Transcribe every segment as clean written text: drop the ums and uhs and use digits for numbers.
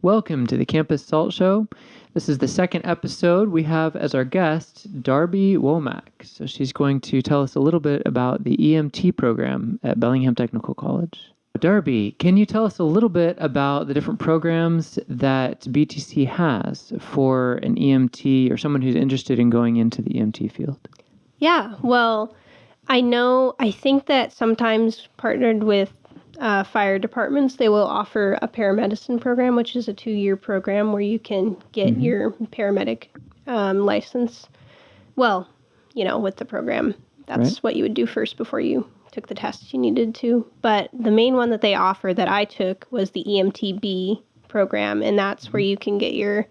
Welcome to the Campus Salt Show. This is the second episode. We have as our guest Darby Womack. So she's going to tell us a little bit about the EMT program at Bellingham Technical College. Darby, can you tell us a little bit about the different programs that BTC has for an EMT or someone who's interested in going into the EMT field? Yeah, well, I think that sometimes partnered with fire departments, they will offer a paramedicine program, which is a 2-year program where you can get your paramedic license. Well, with the program, that's what you would do first before you took the tests you needed to. But the main one that they offer that I took was the EMTB program, and that's where you can get your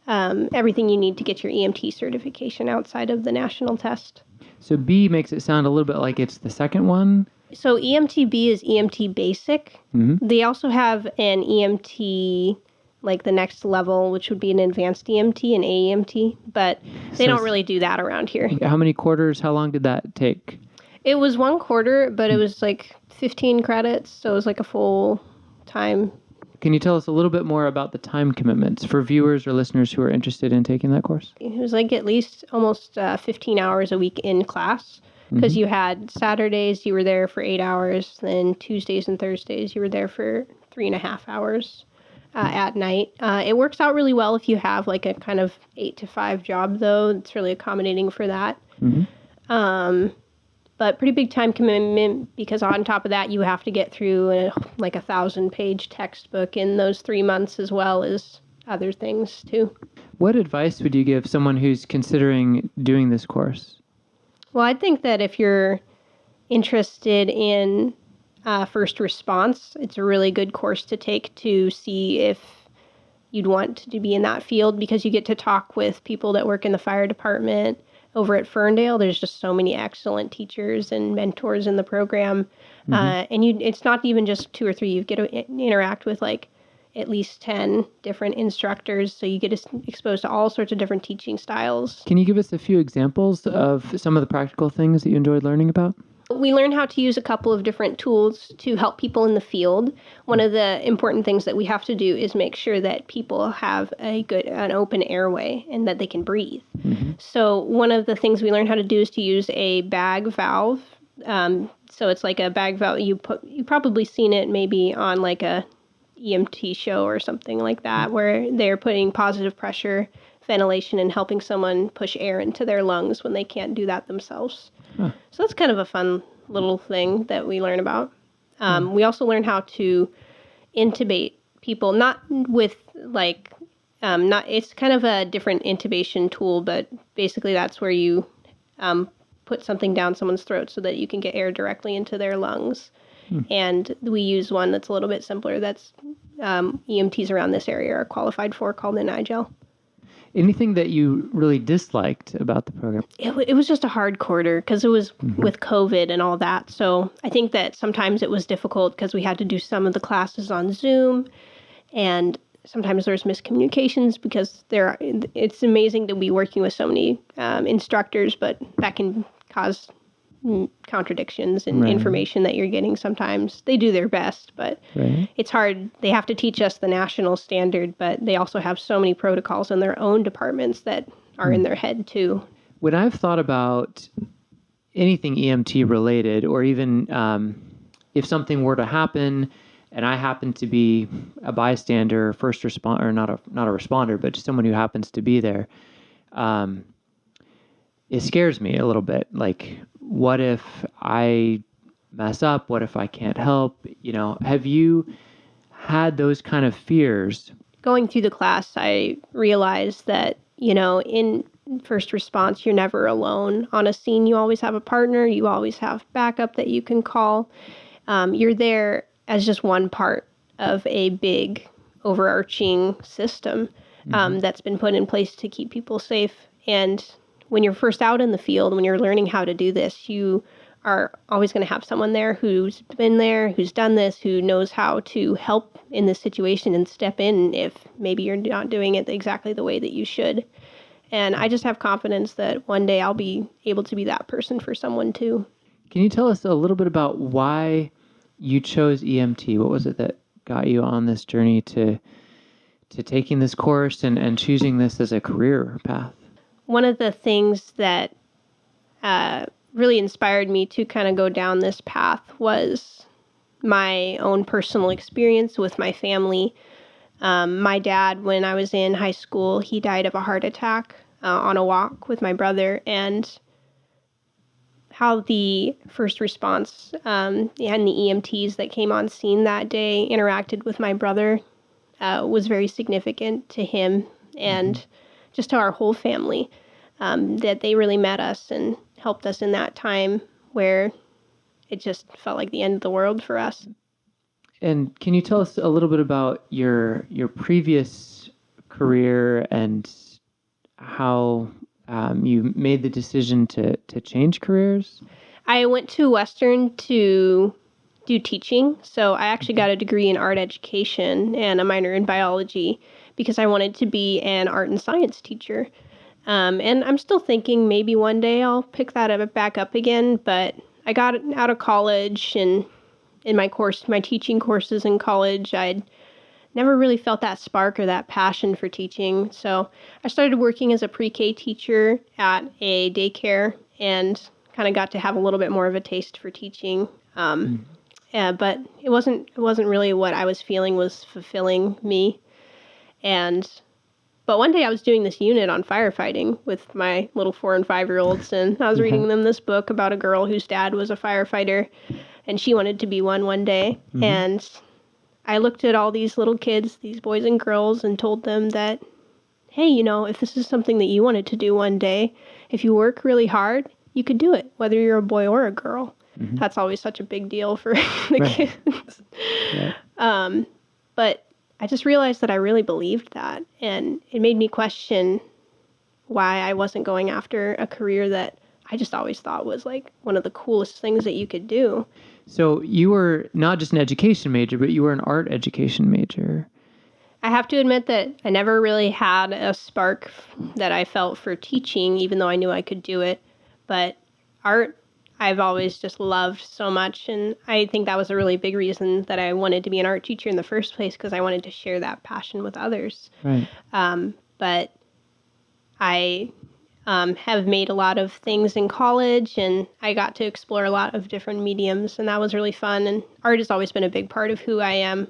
everything you need to get your EMT certification outside of the national test. So B makes it sound a little bit like it's the second one. So EMTB is EMT basic. They also have an EMT, like the next level, which would be an advanced EMT and AEMT, but they don't really do that around here. How many quarters? How long did that take? It was 1 quarter, but it was like 15 credits, so it was like a full time. Can you tell us a little bit more about the time commitments for viewers or listeners who are interested in taking that course? It was like at least almost 15 hours a week in class, because you had Saturdays, you were there for 8 hours, then Tuesdays and Thursdays, you were there for 3.5 hours at night. It works out really well if you have like a kind of 8 to 5 job, though. It's really accommodating for that. But pretty big time commitment, because on top of that, you have to get through a 1,000-page textbook in those 3 months, as well as other things too. What advice would you give someone who's considering doing this course? Well, I think that if you're interested in first response, it's a really good course to take to see if you'd want to be in that field, because you get to talk with people that work in the fire department. Over at Ferndale, there's just so many excellent teachers and mentors in the program. And it's not even just 2 or 3. You get to interact with like at least 10 different instructors. So you get exposed to all sorts of different teaching styles. Can you give us a few examples of some of the practical things that you enjoyed learning about? We learn how to use a couple of different tools to help people in the field. One of the important things that we have to do is make sure that people have an open airway and that they can breathe. So one of the things we learn how to do is to use a bag valve. So it's like a bag valve. You've probably seen it maybe on like a EMT show or something like that, where they're putting positive pressure ventilation and helping someone push air into their lungs when they can't do that themselves. So that's kind of a fun little thing that we learn about. We also learn how to intubate people, not with like, it's kind of a different intubation tool, but basically that's where you put something down someone's throat so that you can get air directly into their lungs. And we use one that's a little bit simpler that's EMTs around this area are qualified for, called an iGel. Anything that you really disliked about the program? It was just a hard quarter because it was with COVID and all that. So I think that sometimes it was difficult because we had to do some of the classes on Zoom, and sometimes there's miscommunications because it's amazing to be working with so many instructors, but that can cause contradictions in information that you're getting. Sometimes they do their best, but it's hard. They have to teach us the national standard, but they also have so many protocols in their own departments that are in their head too. When I've thought about anything EMT related, or even if something were to happen and I happen to be a bystander, first responder, or not a responder, but just someone who happens to be there, it scares me a little bit. Like, what if I mess up? What if I can't help? Have you had those kind of fears? Going through the class, I realized that, in first response, you're never alone. On a scene, you always have a partner. You always have backup that you can call. You're there as just one part of a big overarching system that's been put in place to keep people safe. And when you're first out in the field, when you're learning how to do this, you are always going to have someone there who's been there, who's done this, who knows how to help in this situation and step in if maybe you're not doing it exactly the way that you should. And I just have confidence that one day I'll be able to be that person for someone too. Can you tell us a little bit about why you chose EMT? What was it that got you on this journey to taking this course and choosing this as a career path? One of the things that really inspired me to kind of go down this path was my own personal experience with my family. My dad, when I was in high school, he died of a heart attack on a walk with my brother, and how the first response and the EMTs that came on scene that day interacted with my brother was very significant to him and just to our whole family, that they really met us and helped us in that time where it just felt like the end of the world for us. And can you tell us a little bit about your previous career and how you made the decision to change careers? I went to Western to do teaching, so I actually got a degree in art education and a minor in biology because I wanted to be an art and science teacher. And I'm still thinking maybe one day I'll pick that back up again, but I got out of college, and in my teaching courses in college, I'd never really felt that spark or that passion for teaching. So I started working as a pre-K teacher at a daycare and kind of got to have a little bit more of a taste for teaching. But it wasn't really what I was feeling was fulfilling me. But one day I was doing this unit on firefighting with my little 4 and 5-year-olds, and I was reading them this book about a girl whose dad was a firefighter, and she wanted to be one day. And I looked at all these little kids, these boys and girls, and told them that, hey, if this is something that you wanted to do one day, if you work really hard, you could do it, whether you're a boy or a girl. That's always such a big deal for the kids. Right. But I just realized that I really believed that, and it made me question why I wasn't going after a career that I just always thought was like one of the coolest things that you could do. So you were not just an education major, but you were an art education major. I have to admit that I never really had a spark that I felt for teaching, even though I knew I could do it. But art, I've always just loved so much, and I think that was a really big reason that I wanted to be an art teacher in the first place, because I wanted to share that passion with others. Right. But I have made a lot of things in college, and I got to explore a lot of different mediums, and that was really fun, and art has always been a big part of who I am.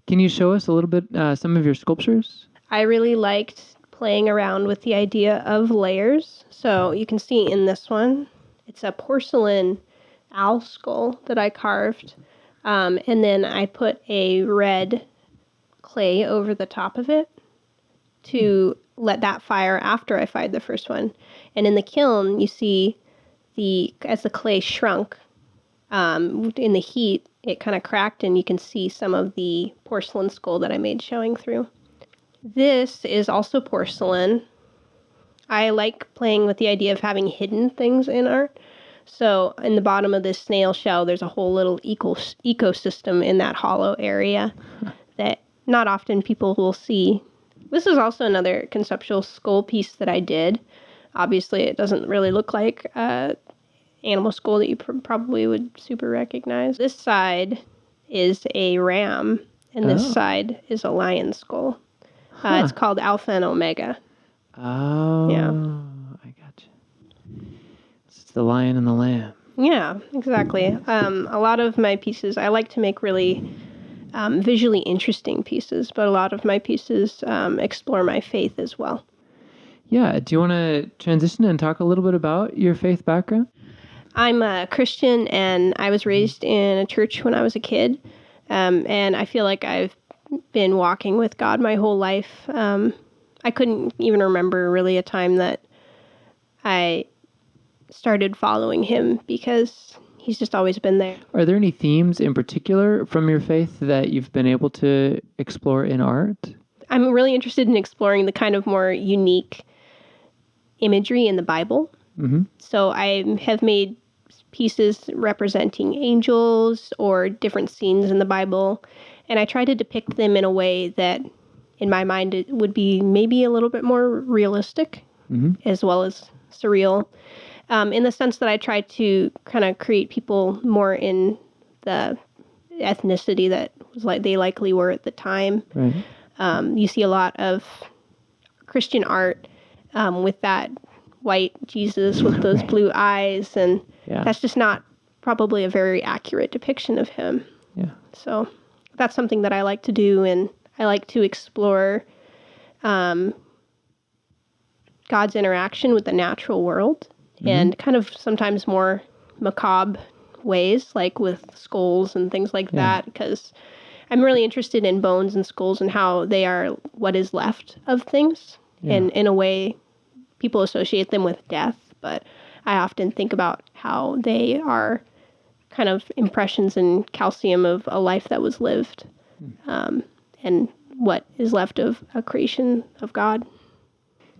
Can you show us a little bit some of your sculptures? I really liked playing around with the idea of layers. So you can see in this one, it's a porcelain owl skull that I carved. And then I put a red clay over the top of it to let that fire after I fired the first one. And in the kiln, you see as the clay shrunk in the heat, it kind of cracked, and you can see some of the porcelain skull that I made showing through. This is also porcelain. I like playing with the idea of having hidden things in art. So in the bottom of this snail shell, there's a whole little ecosystem in that hollow area that not often people will see. This is also another conceptual skull piece that I did. Obviously, it doesn't really look like an animal skull that you probably would super recognize. This side is a ram, and this side is a lion skull. It's called Alpha and Omega. Oh, yeah. I gotcha. It's the lion and the lamb. Yeah, exactly. A lot of my pieces, I like to make really visually interesting pieces, but a lot of my pieces explore my faith as well. Yeah. Do you want to transition and talk a little bit about your faith background? I'm a Christian, and I was raised in a church when I was a kid, and I feel like I've been walking with God my whole life. I couldn't even remember really a time that I started following him, because he's just always been there. Are there any themes in particular from your faith that you've been able to explore in art? I'm really interested in exploring the kind of more unique imagery in the Bible. So I have made pieces representing angels or different scenes in the Bible, and I try to depict them in a way that, in my mind, it would be maybe a little bit more realistic, as well as surreal, in the sense that I try to kind of create people more in the ethnicity that was like they likely were at the time. Right. You see a lot of Christian art with that white Jesus with those blue eyes, and that's just not probably a very accurate depiction of him. Yeah. So that's something that I like to do, and I like to explore God's interaction with the natural world and kind of sometimes more macabre ways, like with skulls and things like that, because I'm really interested in bones and skulls and how they are what is left of things. And in a way, people associate them with death, but I often think about how they are kind of impressions and calcium of a life that was lived, and what is left of a creation of God.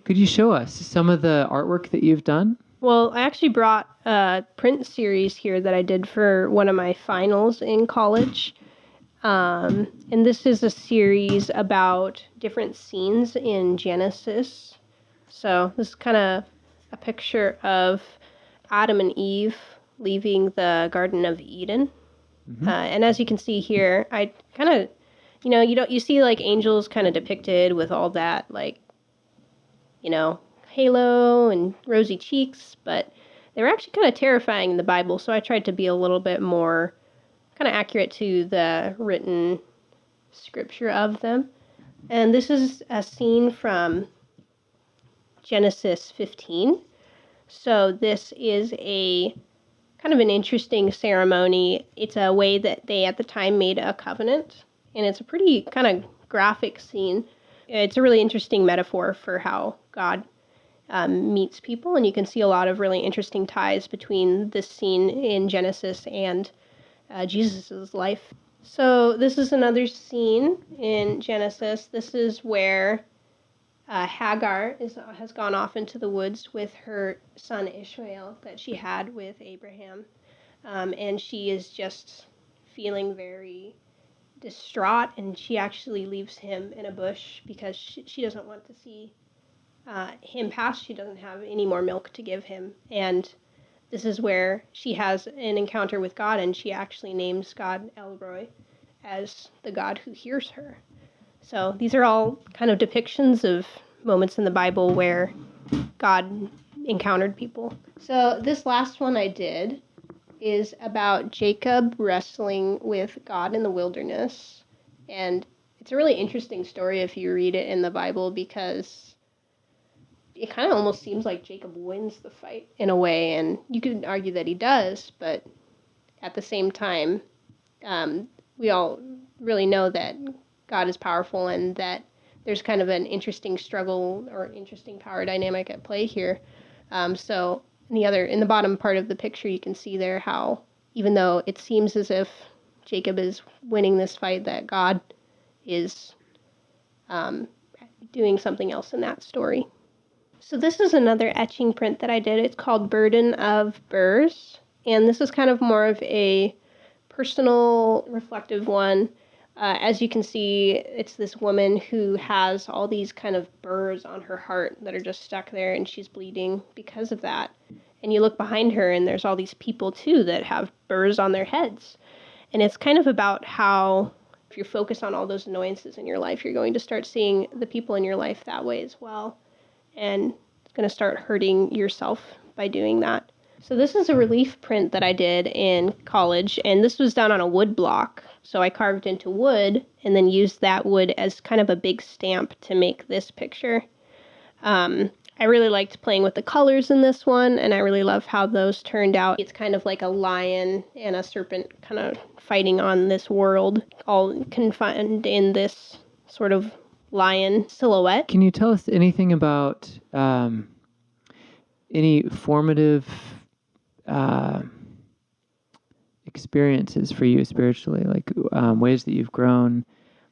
Could you show us some of the artwork that you've done? Well, I actually brought a print series here that I did for one of my finals in college. And this is a series about different scenes in Genesis. So this is kind of a picture of Adam and Eve leaving the Garden of Eden. And as you can see here, I kind of, you see like angels kind of depicted with all that, like, halo and rosy cheeks, but they were actually kind of terrifying in the Bible. So I tried to be a little bit more kind of accurate to the written scripture of them. And this is a scene from Genesis 15. So this is a kind of an interesting ceremony. It's a way that they at the time made a covenant, and it's a pretty kind of graphic scene. It's a really interesting metaphor for how God meets people, and you can see a lot of really interesting ties between this scene in Genesis and Jesus' life. So this is another scene in Genesis. This is where Hagar has gone off into the woods with her son Ishmael that she had with Abraham. And she is just feeling very distraught, and she actually leaves him in a bush because she doesn't want to see him pass. She doesn't have any more milk to give him. And this is where she has an encounter with God, and she actually names God El Roi as the God who hears her. So these are all kind of depictions of moments in the Bible where God encountered people. So this last one I did is about Jacob wrestling with God in the wilderness. And it's a really interesting story if you read it in the Bible, because it kind of almost seems like Jacob wins the fight in a way, and you could argue that he does, but at the same time, we all really know that God is powerful and that there's kind of an interesting struggle or interesting power dynamic at play here. So in the bottom part of the picture, you can see there how, even though it seems as if Jacob is winning this fight, that God is doing something else in that story. So this is another etching print that I did. It's called Burden of Burrs, and this is kind of more of a personal, reflective one. As you can see, it's this woman who has all these kind of burrs on her heart that are just stuck there, and she's bleeding because of that. And you look behind her, and there's all these people, too, that have burrs on their heads. And it's kind of about how, if you're focused on all those annoyances in your life, you're going to start seeing the people in your life that way as well. And it's going to start hurting yourself by doing that. So this is a relief print that I did in college, and this was done on a wood block. So I carved into wood and then used that wood as kind of a big stamp to make this picture. I really liked playing with the colors in this one, and I really love how those turned out. It's kind of like a lion and a serpent kind of fighting on this world, all confined in this sort of lion silhouette. Can you tell us anything about any formative experiences for you spiritually, like ways that you've grown?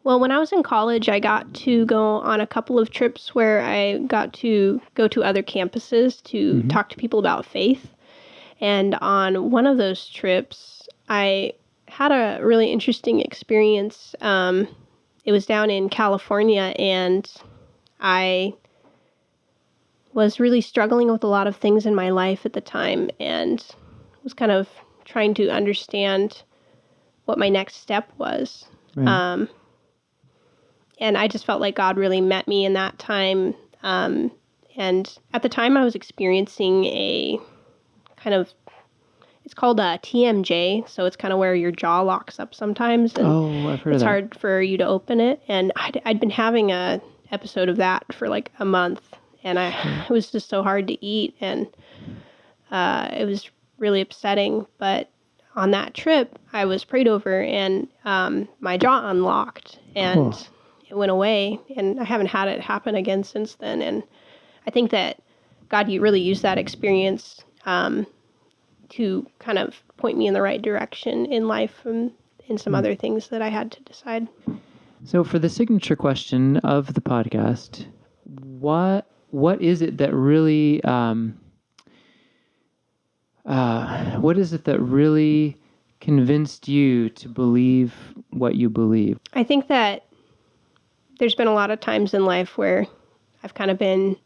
Well, when I was in college, I got to go on a couple of trips where I got to go to other campuses to talk to people about faith. And on one of those trips, I had a really interesting experience. It was down in California, and I was really struggling with a lot of things in my life at the time, and was kind of trying to understand what my next step was. Right. And I just felt like God really met me in that time. And at the time I was experiencing a kind of, it's called a TMJ. So it's kind of where your jaw locks up sometimes. And I've heard of it's that. hard for you to open it. And I'd been having a episode of that for like a month. And it was just so hard to eat. And it was really upsetting. But on that trip, I was prayed over and my jaw unlocked and it went away. And I haven't had it happen again since then. And I think that God really used that experience to kind of point me in the right direction in life and in some other things that I had to decide. So for the signature question of the podcast, what is it that really convinced you to believe what you believe? I think that there's been a lot of times in life where I've kind of been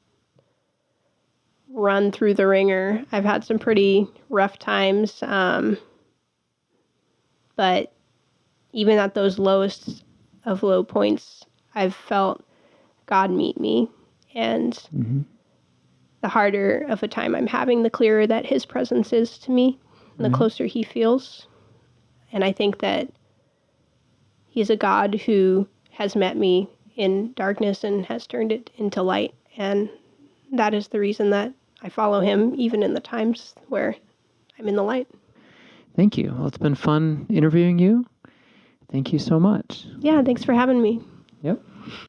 run through the ringer. I've had some pretty rough times, but even at those lowest of low points, I've felt God meet me. And the harder of a time I'm having, the clearer that his presence is to me, and the closer he feels. And I think that he's a God who has met me in darkness and has turned it into light. And that is the reason that I follow him, even in the times where I'm in the light. Thank you. Well, it's been fun interviewing you. Thank you so much. Yeah, thanks for having me. Yep.